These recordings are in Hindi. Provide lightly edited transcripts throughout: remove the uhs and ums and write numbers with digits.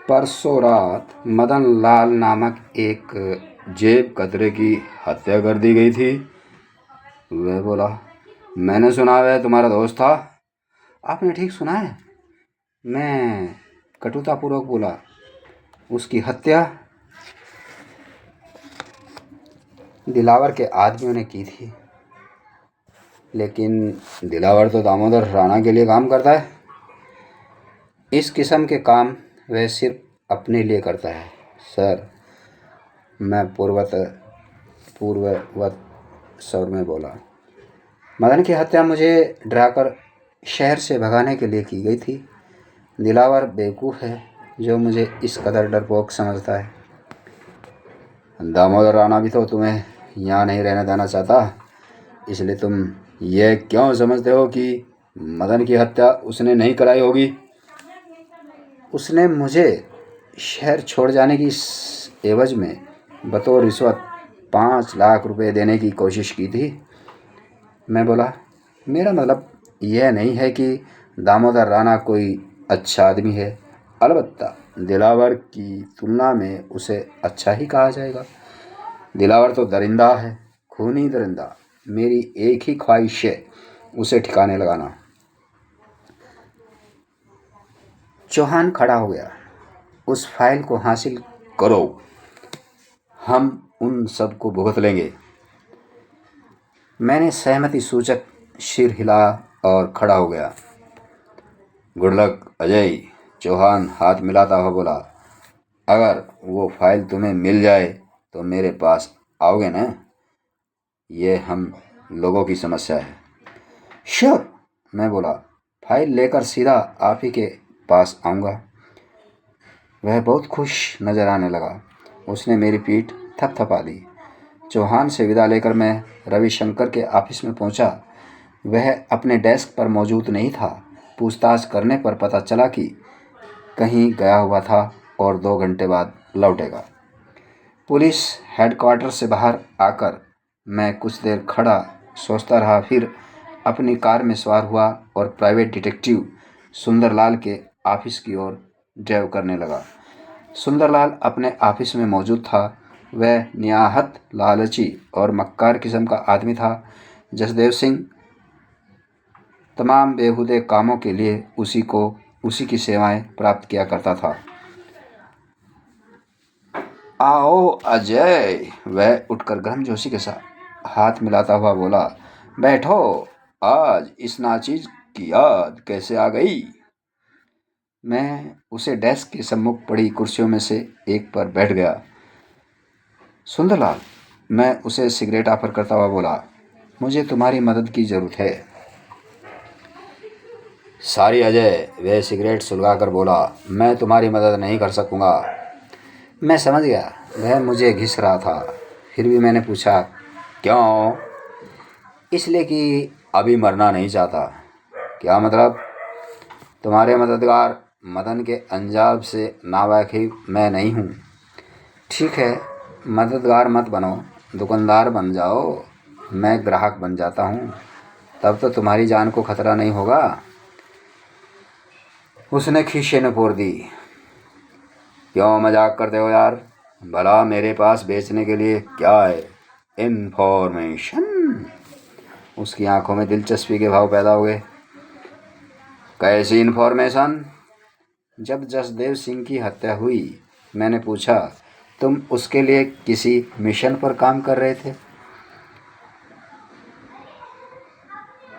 परसों रात मदन लाल नामक एक जेब कतरे की हत्या कर दी गई थी। वह बोला, मैंने सुना वह तुम्हारा दोस्त था। आपने ठीक सुना है, मैं कटुतापूर्वक बोला। उसकी हत्या दिलावर के आदमियों ने की थी। लेकिन दिलावर तो दामोदर राणा के लिए काम करता है। इस किस्म के काम वह सिर्फ अपने लिए करता है। सर, मैं पूर्ववत स्वर में बोला। मदन की हत्या मुझे डराकर शहर से भगाने के लिए की गई थी। दिलावर बेवकूफ़ है जो मुझे इस कदर डरपोक समझता है। दामोदर राणा भी तो तुम्हें यहाँ नहीं रहने देना चाहता, इसलिए तुम यह क्यों समझते हो कि मदन की हत्या उसने नहीं कराई होगी? उसने मुझे शहर छोड़ जाने की एवज में बतौर रिश्वत 5 लाख रुपए देने की कोशिश की थी। मैं बोला, मेरा मतलब यह नहीं है कि दामोदर राणा कोई अच्छा आदमी है। अलबत्ता दिलावर की तुलना में उसे अच्छा ही कहा जाएगा। दिलावर तो दरिंदा है, खूनी दरिंदा। मेरी एक ही ख्वाहिश है, उसे ठिकाने लगाना। चौहान खड़ा हो गया। उस फाइल को हासिल करो, हम उन सबको भुगत लेंगे। मैंने सहमति सूचक सिर हिला और खड़ा हो गया। गुड लक अजय, चौहान हाथ मिलाता हुआ बोला। अगर वो फाइल तुम्हें मिल जाए तो मेरे पास आओगे ना? ये हम लोगों की समस्या है। श्योर, मैं बोला। फाइल लेकर सीधा आप ही के पास आऊँगा। वह बहुत खुश नजर आने लगा। उसने मेरी पीठ थपथपा दी। चौहान से विदा लेकर मैं रविशंकर के ऑफिस में पहुंचा। वह अपने डेस्क पर मौजूद नहीं था। पूछताछ करने पर पता चला कि कहीं गया हुआ था और 2 घंटे बाद लौटेगा। पुलिस हेडक्वार्टर से बाहर आकर मैं कुछ देर खड़ा सोचता रहा। फिर अपनी कार में सवार हुआ और प्राइवेट डिटेक्टिव सुंदरलाल के ऑफिस की ओर ड्राइव करने लगा। सुंदरलाल अपने ऑफिस में मौजूद था। वह निहायत लालची और मक्कार किस्म का आदमी था। जसदेव सिंह तमाम बेहुदे कामों के लिए उसी की सेवाएं प्राप्त किया करता था। आओ अजय, वह उठकर गर्मजोशी के साथ हाथ मिलाता हुआ बोला। बैठो, आज इस नाचीज की याद कैसे आ गई? मैं उसे डेस्क के सम्मुख पड़ी कुर्सियों में से एक पर बैठ गया। सुंदरलाल, मैं उसे सिगरेट ऑफर करता हुआ बोला, मुझे तुम्हारी मदद की ज़रूरत है। सारी अजय, वह सिगरेट सुलगाकर बोला, मैं तुम्हारी मदद नहीं कर सकूँगा। मैं समझ गया वह मुझे घिस रहा था। फिर भी मैंने पूछा, क्यों? इसलिए कि अभी मरना नहीं चाहता। क्या मतलब? तुम्हारे मददगार मदन के अंजाम से नावाकिफ मैं नहीं हूँ। ठीक है, मददगार मत बनो, दुकानदार बन जाओ। मैं ग्राहक बन जाता हूँ, तब तो तुम्हारी जान को खतरा नहीं होगा। उसने खीसे नपोर दी। क्यों मजाक करते हो यार? भला मेरे पास बेचने के लिए क्या है? इन्फॉर्मेशन। उसकी आंखों में दिलचस्पी के भाव पैदा हुए। कैसी इन्फॉर्मेशन? जब जसदेव सिंह की हत्या हुई, मैंने पूछा, तुम उसके लिए किसी मिशन पर काम कर रहे थे?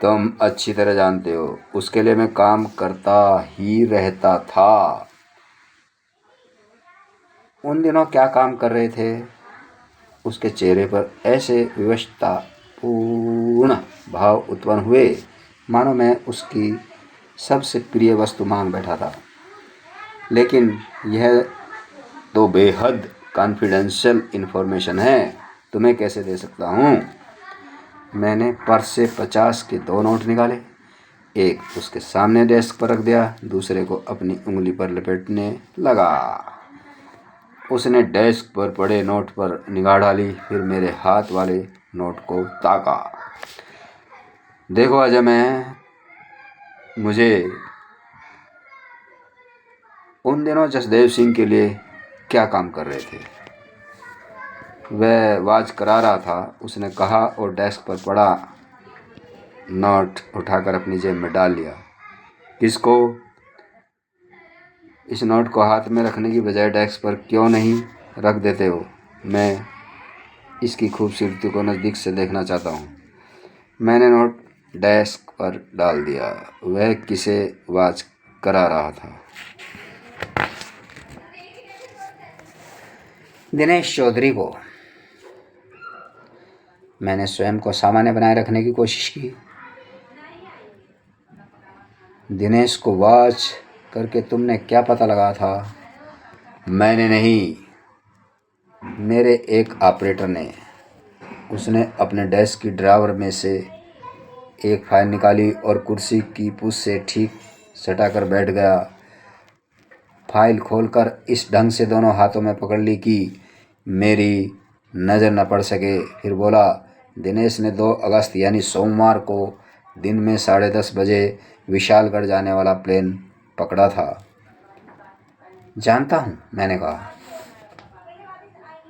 तुम अच्छी तरह जानते हो उसके लिए मैं काम करता ही रहता था। उन दिनों क्या काम कर रहे थे? उसके चेहरे पर ऐसे विवशता पूर्ण भाव उत्पन्न हुए मानो मैं उसकी सबसे प्रिय वस्तु मांग बैठा था। लेकिन यह तो बेहद कॉन्फिडेंशियल इन्फॉर्मेशन है, तुम्हें कैसे दे सकता हूँ? मैंने पर्स से 50 के 2 नोट निकाले। एक उसके सामने डेस्क पर रख दिया, दूसरे को अपनी उंगली पर लपेटने लगा। उसने डेस्क पर पड़े नोट पर निगाह डाली, फिर मेरे हाथ वाले नोट को ताका। देखो अजय, मुझे उन दिनों जसदेव सिंह के लिए क्या काम कर रहे थे? वह वाज करा रहा था, उसने कहा और डेस्क पर पड़ा नोट उठाकर अपनी जेब में डाल लिया। किसको? इस नोट को हाथ में रखने की बजाय डेस्क पर क्यों नहीं रख देते हो? मैं इसकी खूबसूरती को नज़दीक से देखना चाहता हूँ। मैंने नोट डेस्क पर डाल दिया। वह किसे वाच करा रहा था? दिनेश चौधरी को। मैंने स्वयं को सामान्य बनाए रखने की कोशिश की। दिनेश को वाच करके तुमने क्या पता लगाया था? मैंने नहीं, मेरे एक ऑपरेटर ने। उसने अपने डेस्क की ड्रावर में से एक फाइल निकाली और कुर्सी की पूछ से ठीक सटाकर बैठ गया। फाइल खोलकर इस ढंग से दोनों हाथों में पकड़ ली कि मेरी नज़र न पड़ सके। फिर बोला, दिनेश ने 2 अगस्त यानी सोमवार को दिन में 10:30 बजे विशालगढ़ जाने वाला प्लेन पकड़ा था। जानता हूँ, मैंने कहा।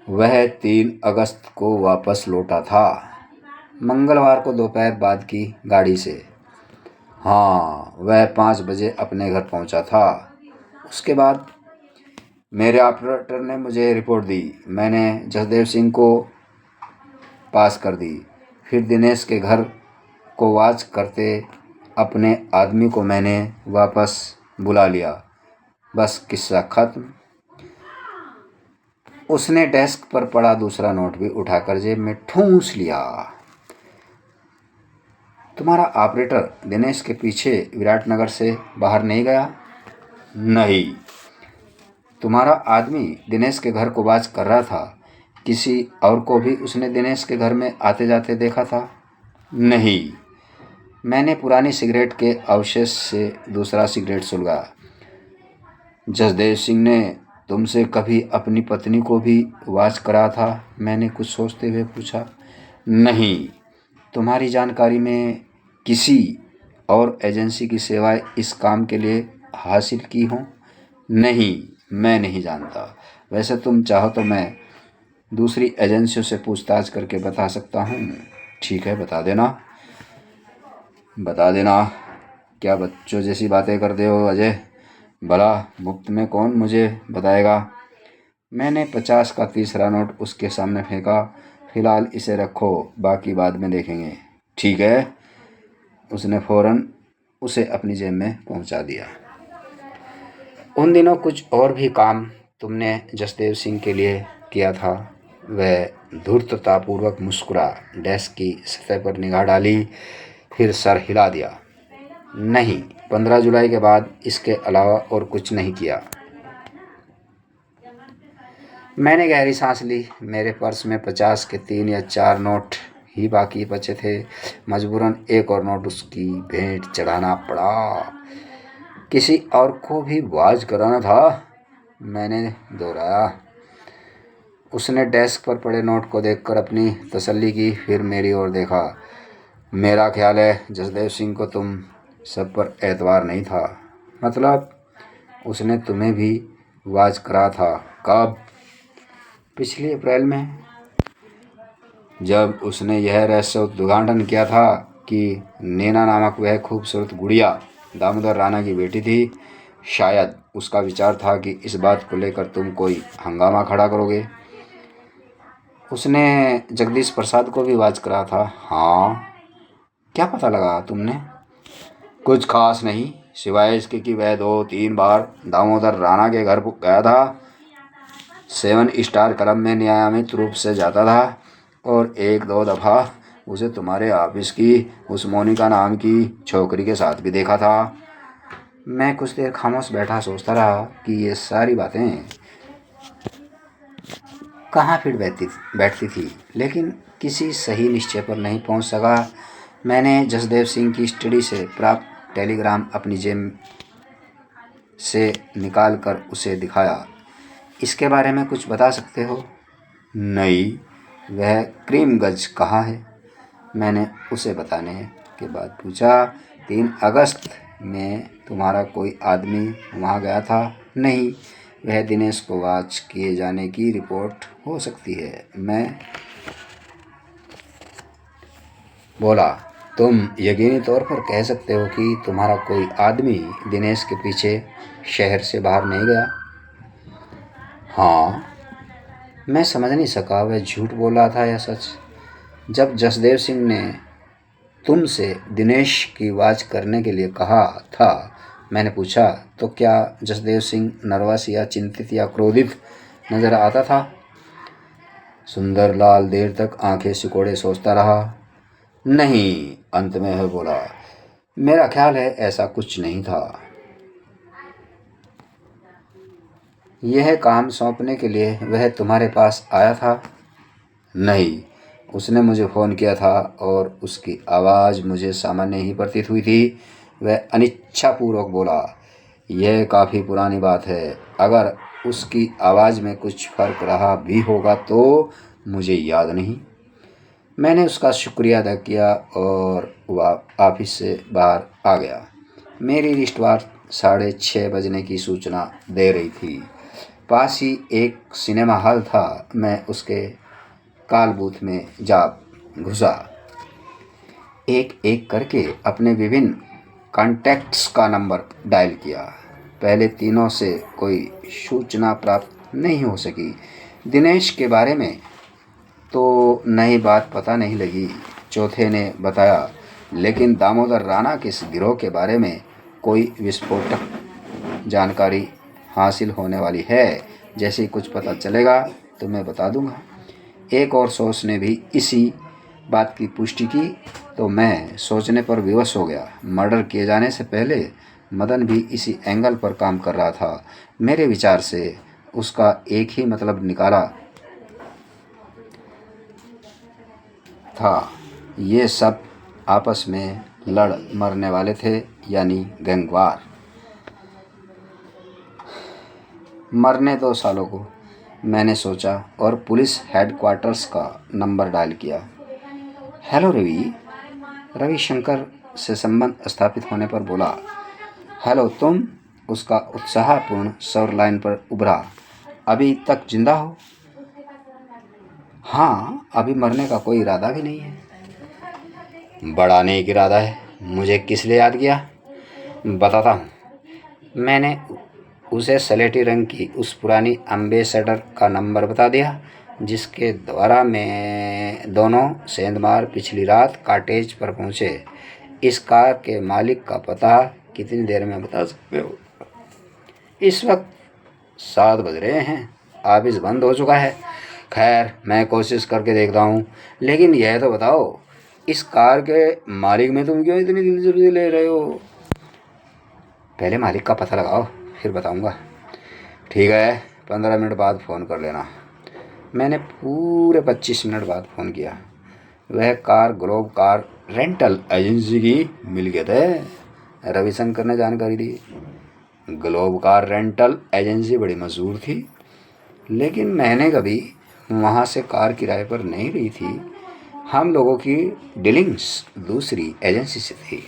वह 3 अगस्त को वापस लौटा था, मंगलवार को दोपहर बाद की गाड़ी से। हाँ, वह 5 बजे अपने घर पहुंचा था। उसके बाद मेरे ऑपरेटर ने मुझे रिपोर्ट दी। मैंने जसदेव सिंह को पास कर दी। फिर दिनेश के घर को वाच करते अपने आदमी को मैंने वापस बुला लिया। बस किस्सा खत्म। उसने डेस्क पर पड़ा दूसरा नोट भी उठाकर जेब में ठूंस लिया। तुम्हारा ऑपरेटर दिनेश के पीछे विराटनगर से बाहर नहीं गया? नहीं। तुम्हारा आदमी दिनेश के घर को वाच कर रहा था। किसी और को भी उसने दिनेश के घर में आते जाते देखा था? नहीं। मैंने पुरानी सिगरेट के अवशेष से दूसरा सिगरेट सुलगाया। जसदेव सिंह ने तुमसे कभी अपनी पत्नी को भी वाच करा था? मैंने कुछ सोचते हुए पूछा। नहीं। तुम्हारी जानकारी में किसी और एजेंसी की सेवाएं इस काम के लिए हासिल की हों? नहीं, मैं नहीं जानता। वैसे तुम चाहो तो मैं दूसरी एजेंसियों से पूछताछ करके बता सकता हूँ। ठीक है, बता देना। बता देना। क्या बच्चों जैसी बातें करते हो अजय? भला मुफ्त में कौन मुझे बताएगा? मैंने 50 का तीसरा नोट उसके सामने फेंका। फिलहाल इसे रखो, बाकी बाद में देखेंगे। ठीक है। उसने फौरन उसे अपनी जेब में पहुंचा दिया। उन दिनों कुछ और भी काम तुमने जसदेव सिंह के लिए किया था? वह धूर्ततापूर्वक मुस्कुरा, डेस्क की सतह पर निगाह डाली, फिर सर हिला दिया। नहीं, 15 जुलाई के बाद इसके अलावा और कुछ नहीं किया। मैंने गहरी सांस ली। मेरे पर्स में 50 के 3 या 4 नोट ही बाकी बचे थे। मजबूरन एक और नोट उसकी भेंट चढ़ाना पड़ा। किसी और को भी वाज कराना था, मैंने दोहराया। उसने डेस्क पर पड़े नोट को देखकर अपनी तसल्ली की, फिर मेरी ओर देखा। मेरा ख्याल है जसदेव सिंह को तुम सब पर एतबार नहीं था। मतलब उसने तुम्हें भी वाज करा था। कब? पिछले अप्रैल में, जब उसने यह रहस्य उद्घाटन किया था कि नैना नामक वह खूबसूरत गुड़िया दामोदर राणा की बेटी थी। शायद उसका विचार था कि इस बात को लेकर तुम कोई हंगामा खड़ा करोगे। उसने जगदीश प्रसाद को भी वाच करा था। हाँ। क्या पता लगा तुमने? कुछ खास नहीं, सिवाय इसके कि वह 2-3 बार दामोदर राणा के घर गया था। 7 स्टार क्लब में नियमित रूप से जाता था और 1-2 दफ़ा उसे तुम्हारे ऑफिस की उस मोनिका नाम की छोकरी के साथ भी देखा था। मैं कुछ देर खामोश बैठा सोचता रहा कि ये सारी बातें कहाँ फिर बैठती थी, लेकिन किसी सही निश्चय पर नहीं पहुंच सका। मैंने जसदेव सिंह की स्टडी से प्राप्त टेलीग्राम अपनी जेब से निकाल कर उसे दिखाया। इसके बारे में कुछ बता सकते हो? नहीं। वह क्रीमगंज कहाँ है? मैंने उसे बताने के बाद पूछा। 3 अगस्त में तुम्हारा कोई आदमी वहाँ गया था? नहीं, वह दिनेश को वॉच किए जाने की रिपोर्ट हो सकती है। मैं बोला, तुम यकीनी तौर पर कह सकते हो कि तुम्हारा कोई आदमी दिनेश के पीछे शहर से बाहर नहीं गया? हाँ। मैं समझ नहीं सका वह झूठ बोल रहा था या सच। जब जसदेव सिंह ने तुमसे दिनेश की वाच करने के लिए कहा था, मैंने पूछा, तो क्या जसदेव सिंह नर्वस या चिंतित या क्रोधित नजर आता था? सुंदरलाल देर तक आंखें सिकोड़े सोचता रहा। नहीं, अंत में वह बोला, मेरा ख्याल है ऐसा कुछ नहीं था। यह काम सौंपने के लिए वह तुम्हारे पास आया था? नहीं, उसने मुझे फ़ोन किया था और उसकी आवाज़ मुझे सामान्य ही प्रतीत हुई थी। वह अनिच्छापूर्वक बोला, यह काफ़ी पुरानी बात है। अगर उसकी आवाज़ में कुछ फ़र्क रहा भी होगा तो मुझे याद नहीं। मैंने उसका शुक्रिया अदा किया और वह ऑफिस से बाहर आ गया। मेरी रिस्टवॉच 6:30 बजने की सूचना दे रही थी। पास ही एक सिनेमा हॉल था। मैं उसके कॉल बूथ में जा घुसा। एक एक करके अपने विभिन्न कॉन्टैक्ट्स का नंबर डायल किया। पहले तीनों से कोई सूचना प्राप्त नहीं हो सकी। दिनेश के बारे में तो नई बात पता नहीं लगी। चौथे ने बताया, लेकिन दामोदर राणा के इस गिरोह के बारे में कोई विस्फोटक जानकारी हासिल होने वाली है। जैसे ही कुछ पता चलेगा तो मैं बता दूंगा। एक और सोर्स ने भी इसी बात की पुष्टि की तो मैं सोचने पर विवश हो गया। मर्डर किए जाने से पहले मदन भी इसी एंगल पर काम कर रहा था। मेरे विचार से उसका एक ही मतलब निकाला था, ये सब आपस में लड़ मरने वाले थे, यानी गैंगवार। मरने दो सालों को, मैंने सोचा और पुलिस हेडक्वार्टर्स का नंबर डायल किया। हेलो रवि। रविशंकर से संबंध स्थापित होने पर बोला, हेलो तुम। उसका उत्साहपूर्ण स्वर लाइन पर उभरा, अभी तक जिंदा हो? हाँ, अभी मरने का कोई इरादा भी नहीं है। बड़ा नेक इरादा है। मुझे किस लिए याद किया? बताता हूँ। मैंने उसे सलेटी रंग की उस पुरानी एम्बेसडर का नंबर बता दिया जिसके द्वारा मैं दोनों सेंधमार पिछली रात कॉटेज पर पहुँचे। इस कार के मालिक का पता कितनी देर में बता सकते हो? इस वक्त 7 बज रहे हैं, ऑफिस बंद हो चुका है। खैर, मैं कोशिश करके देखता हूँ, लेकिन यह तो बताओ, इस कार के मालिक में तुम क्यों इतनी दिलचस्पी ले रहे हो? पहले मालिक का पता लगाओ, फिर बताऊंगा। ठीक है, 15 मिनट बाद फ़ोन कर लेना। मैंने पूरे 25 मिनट बाद फ़ोन किया। वह car globe car rental agency की मिल्कियत है, रविशंकर ने जानकारी दी। ग्लोब कार रेंटल एजेंसी बड़ी मशहूर थी, लेकिन मैंने कभी वहाँ से कार किराए पर नहीं ली थी। हम लोगों की डीलिंग्स दूसरी एजेंसी से थी।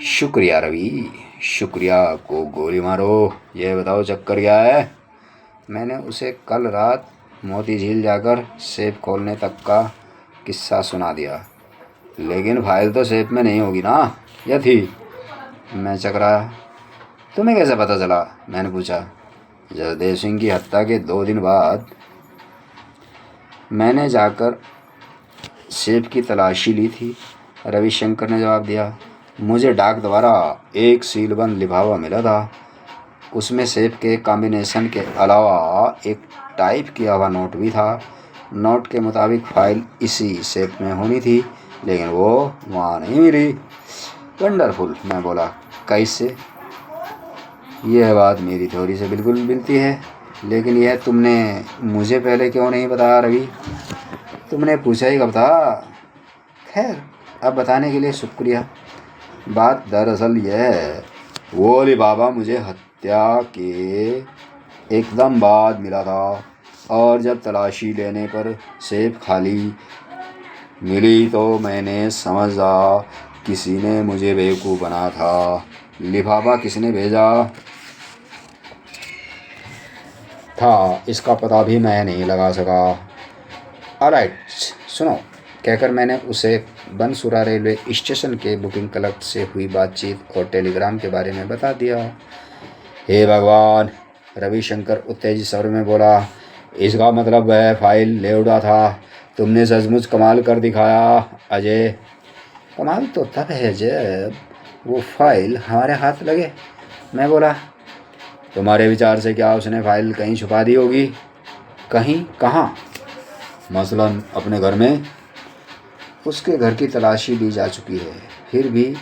शुक्रिया रवि, शुक्रिया को गोली मारो। ये बताओ चक्कर क्या है? मैंने उसे कल रात मोती झील जाकर सेफ खोलने तक का किस्सा सुना दिया। लेकिन फाइल तो सेफ में नहीं होगी ना, या थी? मैं चकराया। तुम्हें कैसे पता चला? मैंने पूछा। जसदेव सिंह की हत्या के 2 दिन बाद मैंने जाकर सेफ की तलाशी ली थी, रविशंकर ने जवाब दिया। मुझे डाक द्वारा एक सीलबंद लिफाफा मिला था। उसमें सेफ के कॉम्बिनेशन के अलावा एक टाइप किया हुआ नोट भी था। नोट के मुताबिक फाइल इसी सेफ में होनी थी, लेकिन वो वहाँ नहीं मिली। वंडरफुल, मैं बोला। कैसे? यह बात मेरी थ्योरी से बिल्कुल मिलती है, लेकिन यह तुमने मुझे पहले क्यों नहीं बताया रवि? तुमने पूछा ही कब था? खैर, अब बताने के लिए शुक्रिया। बात दरअसल यह है, वो लिफाफा मुझे हत्या के एकदम बाद मिला था, और जब तलाशी लेने पर सेफ खाली मिली तो मैंने समझा किसी ने मुझे बेवकूफ़ बना था। लिफाफा किसने भेजा? था इसका पता भी मैं नहीं लगा सका। ऑलराइट, सुनो, कहकर मैंने उसे बनसुरा रेलवे स्टेशन के बुकिंग क्लर्क से हुई बातचीत और टेलीग्राम के बारे में बता दिया। हे भगवान, रविशंकर उत्तेजित स्वर में बोला, इसका मतलब वह फाइल ले उड़ा था। तुमने सचमुच कमाल कर दिखाया अजय। कमाल तो तब है जब वो फाइल हमारे हाथ लगे, मैं बोला। तुम्हारे विचार से क्या उसने फाइल कहीं छुपा दी होगी? कहीं? कहाँ? मसलन अपने घर में। उसके घर की तलाशी ली जा चुकी है, फिर भी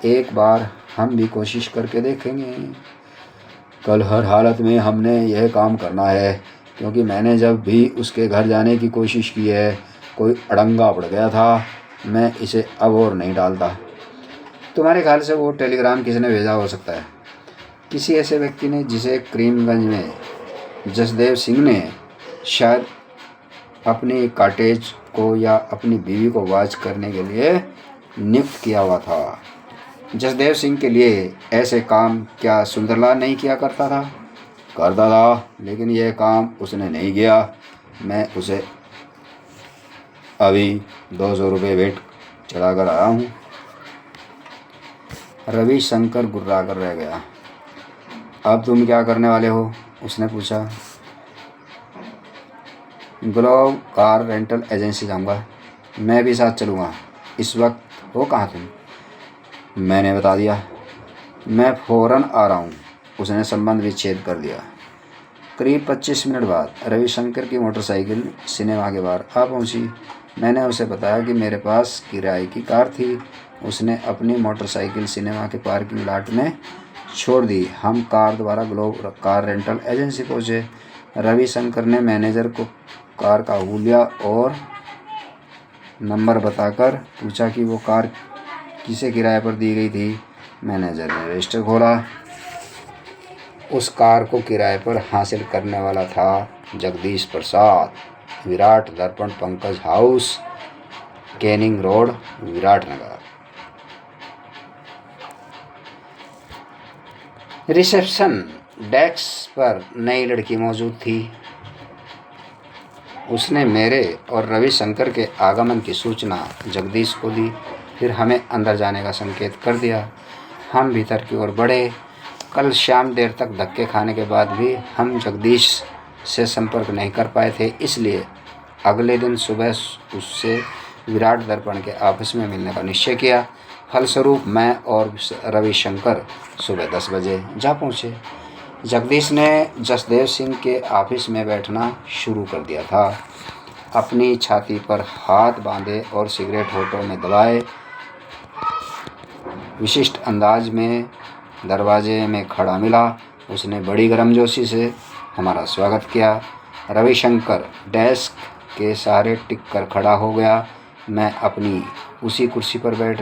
एक बार हम भी कोशिश करके देखेंगे। कल हर हालत में हमने यह काम करना है, क्योंकि मैंने जब भी उसके घर जाने की कोशिश की है कोई अड़ंगा पड़ गया था। मैं इसे अब और नहीं डालता। तुम्हारे ख्याल से वो टेलीग्राम किसने भेजा हो सकता है? किसी ऐसे व्यक्ति ने जिसे करीमगंज में जसदेव सिंह ने शायद अपनी कॉटेज को या अपनी बीवी को वॉच करने के लिए नियुक्त किया हुआ था। जसदेव सिंह के लिए ऐसे काम क्या सुंदरलाल नहीं किया करता था? करता था, लेकिन यह काम उसने नहीं किया। मैं उसे अभी 200 रुपये वेट चढ़ा कर आया हूँ। रविशंकर गुर्रा कर रह गया। अब तुम क्या करने वाले हो? उसने पूछा। ग्लोव कार रेंटल एजेंसी जाऊंगा। मैं भी साथ चलूँगा। इस वक्त हो कहाँ तुम? मैंने बता दिया। मैं फ़ौरन आ रहा हूँ। उसने संबंध विच्छेद कर दिया। करीब 25 मिनट बाद रविशंकर की मोटरसाइकिल सिनेमा के बाहर आ पहुँची। मैंने उसे बताया कि मेरे पास किराए की कार थी। उसने अपनी मोटरसाइकिल सिनेमा के पार्किंग लॉट में छोड़ दी। हम कार द्वारा ग्लोब कार रेंटल एजेंसी पहुँचे। रविशंकर ने मैनेजर को कार का हुलिया और नंबर बताकर पूछा कि वो कार किसे किराए पर दी गई थी। मैनेजर ने रजिस्टर खोला। उस कार को किराए पर हासिल करने वाला था जगदीश प्रसाद, विराट दर्पण Pankaj house, Canning road, Viratnagar. Reception desk पर नई लड़की मौजूद थी। उसने मेरे और रविशंकर के आगमन की सूचना जगदीश को दी, फिर हमें अंदर जाने का संकेत कर दिया। हम भीतर की ओर बढ़े। कल शाम देर तक धक्के खाने के बाद भी हम जगदीश से संपर्क नहीं कर पाए थे, इसलिए अगले दिन सुबह उससे विराट दर्पण के ऑफिस में मिलने का निश्चय किया। फलस्वरूप मैं और रविशंकर सुबह 10 बजे जा पहुँचे। जगदीश ने जसदेव सिंह के ऑफिस में बैठना शुरू कर दिया था। अपनी छाती पर हाथ बांधे और सिगरेट होठों में दबाए विशिष्ट अंदाज में दरवाजे में खड़ा मिला। उसने बड़ी गर्मजोशी से हमारा स्वागत किया। रविशंकर डेस्क के सहारे टिक कर खड़ा हो गया। मैं अपनी उसी कुर्सी पर बैठ